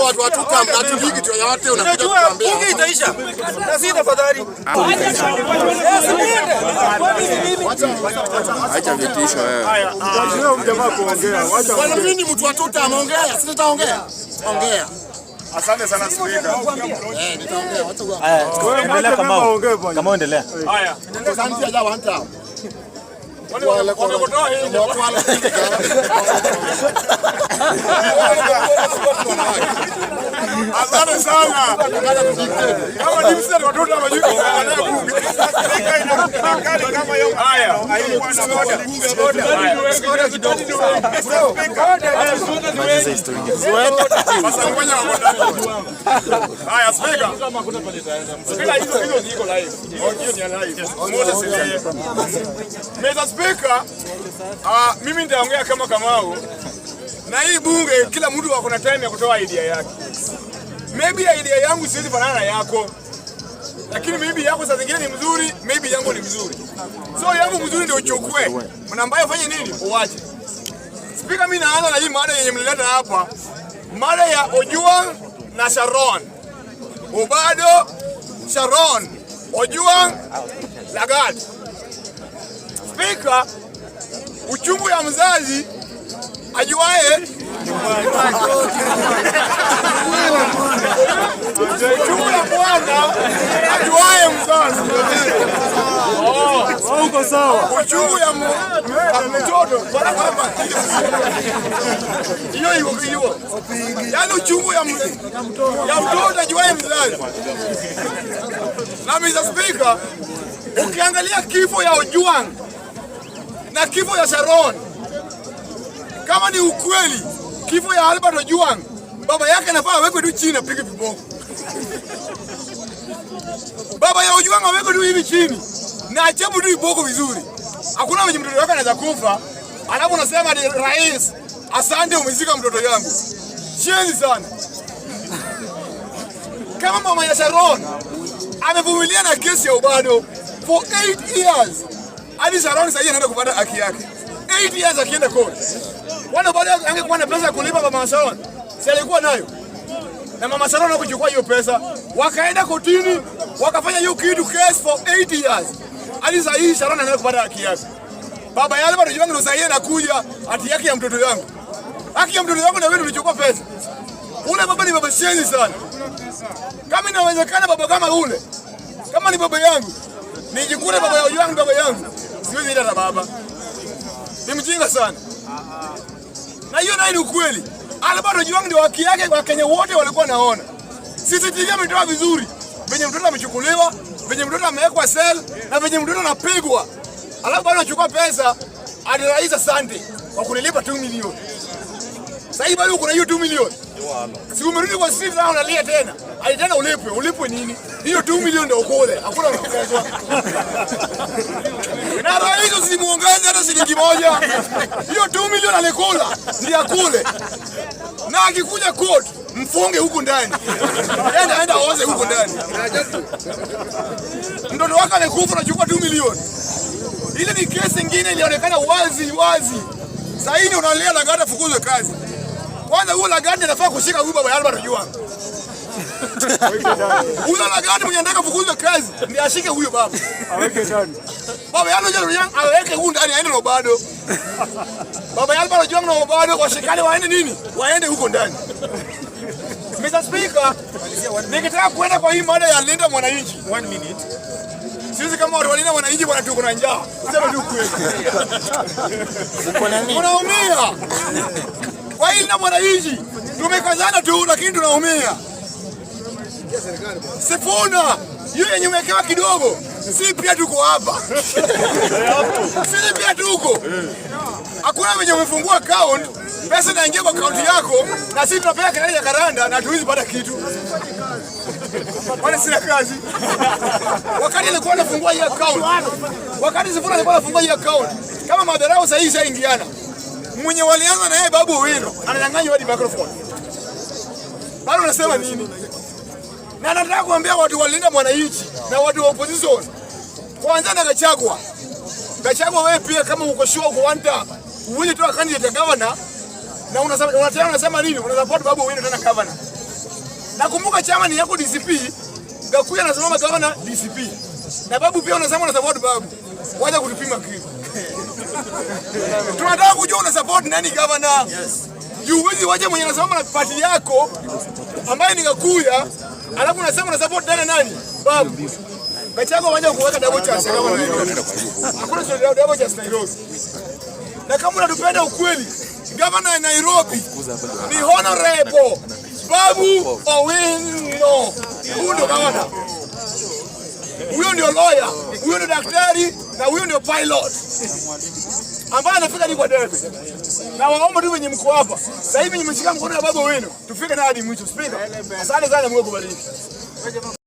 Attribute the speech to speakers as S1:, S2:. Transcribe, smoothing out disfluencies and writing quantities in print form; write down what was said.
S1: watu watuka mnatuliki tu yote unakuja kuambia.
S2: Bunge itaisha. Na si tafadhali.
S3: Acha vitisho wewe.
S1: Haya, mjamaa kuongea. Wacha. Bwana mimi mtu watuta ameongea, sitaongea. Ongea. Asante sana speaker. Nitaongea.
S2: Haya, endelea kama endelea.
S1: Haya. Asante aja wanta. Wamekutoa hii. Asante sana. Kama ni msanii watoto wa majuku. Haya. Haya, speaker. Speaker hizo ziko live. Hiyo ni live. Mr. Speaker, mimi nitaongea kama Kamau. Na hii bunge kila mtu wako na time ya kutoa idea yake. Maybe idea yangu siwezi fanana na yako. Lakini maybe yako saa zingine ni mzuri, maybe yangu ni mzuri. So yangu mzuri ndio uchukue. Mnaambia fanye nini? Uache. Speaker, mimi naanza na hii mada yenye mlileta hapa. Mada ya Ojwang na Sharon. Obado, Sharon, Ojwang, Lagat. Speaker, uchungu ya mzazi ajuae uchungu ya bwana ajuae mzazi. Uko sawa. Uchungu ya mtoto hiyo. Yaani uchungu ya mtoto ajuae mzazi. Na Mr. Speaker, ukiangalia kifo ya Ojwang na kifo ya Sharon, kama ni ukweli kifo ya Albert Ojwang, baba yake anafaa awekwe tu chini apige viboko. Baba ya Ojwang awekwe tu hivi chini na achabu tu viboko vizuri. Hakuna mwenye mtoto wake anaweza kufa alafu unasema ni rais, asante umezika mtoto yangu. Chenzi sana. Kama mama ya Sharon amevumilia na kesi ya Obado for 8 years. Hadi Sharon sasa anaenda kupata haki yake. 8 years akienda court. Wana Obado angekuwa na pesa ya kulipa mama Sharon, si alikuwa nayo. Na mama Sharon hakuchukua hiyo pesa, wakaenda kotini, wakafanya hiyo kitu case for 8 years. Hadi sasa hii Sharon anaenda kupata haki yake. Baba yale bado jiwangu sasa yeye anakuja hati yake ya mtoto yangu. Haki ya mtoto yangu na wewe ulichukua pesa. Ule baba ni baba shenzi sana. Kama inawezekana baba kama ule, kama ni baba yangu, nijikure baba ya Ojwang baba yangu, siwezi ila na baba. Ni mjinga sana. Na hiyo nayo ni ukweli. Albert Ojwang ndio haki yake kwa Kenya wote walikuwa naona. Sisi TV ametoa vizuri. Venye mtoto amechukuliwa, venye mtoto amewekwa cell na venye mtoto anapigwa. Alafu bado anachukua pesa hadi rais asante kwa kunilipa 2 milioni. Sasa hivi bado kuna hiyo 2 milioni. Si umerudi kwa street na unalia tena. Hadi tena ulipwe nini? Hiyo 2 milioni ndio ukole. Hakuna kuongezwa. Na rais usimuongeze hata shilingi moja. Hiyo 2 milioni alikula ndio akule. Na akikuja court mfunge huku ndani. Aenda oze huku ndani. Mtoto wake amekufa na chukua 2 milioni. Ile ni kesi nyingine ilionekana wazi. Sasa hivi unalia Lagat afukuzwe kazi. Kwanza huyo Lagat anafaa kushika huyu baba Albert Ojwang. Huyo Lagat mwenye anataka kufukuzwe kazi, ni ashike huyo baba. Aweke ndani. Baba Albert Ojwang aweke huko ndani aende na Obado. Baba Albert Ojwang na Obado washikane waende nini? Waende huko ndani. Mr. Speaker, nikitaka kwenda kwa hii mada ya linda mwananchi 1 minute. Sisi kama watu walinda mwananchi bwana tuko na njaa. Sema tu kweli. Unaumia. Kwa hii linda mwananchi tumekazana tu lakini tunaumia. Sifuna, hiyo yenye umekewa kidogo. Sisi pia tuko hapa. Sisi pia tuko. Hakuna mwenye umefungua account, pesa inaingia kwa account yako na sisi tunapea kelele ya karanda na tuwezi pata kitu. Wale sina kazi. Wakati alikuwa anafungua hii account. Wakati Sifuna alikuwa anafungua hii account. Kama madharau sasa hivi shaingiana. Mwenye walianza na yeye Babu Owino ananyang'anywa hadi microphone. Bado unasema nini? Na nataka kuambia watu walinda mwananchi na watu wa opposition. Kwanza na Gachagua. Gachagua wewe pia kama uko sure uko one term, uwe tu candidate governor na unasema nini? Unasupport Babu Owino tena governor. Nakumbuka chama ni yako DCP, Gakuya anasimama gavana DCP. Na babu pia unasema una support babu. Wacha kutupima kitu. Tunataka kujua una support nani gavana? Yes. Juwezi waje mwenye anasimama na party yako ambaye ni Gakuya, alafu unasema una support nani? Babu. Gachagua waje kuweka double chance kama Nairobi. Hakuna sio double chance Nairobi. Na kama unatupenda ukweli, gavana ya Nairobi ni honorable Babu Owino. Huyo ndio gavana. Huyo ndio lawyer, huyo ndio daktari na huyo ndio pilot. Ambaye anafika ni kwa debe. Na waomba tu wenye mko hapa. Sasa hivi nimeshika mkono ya Babu Owino. Tufike na hadi mwisho. Speaker. Asante sana Mungu akubariki.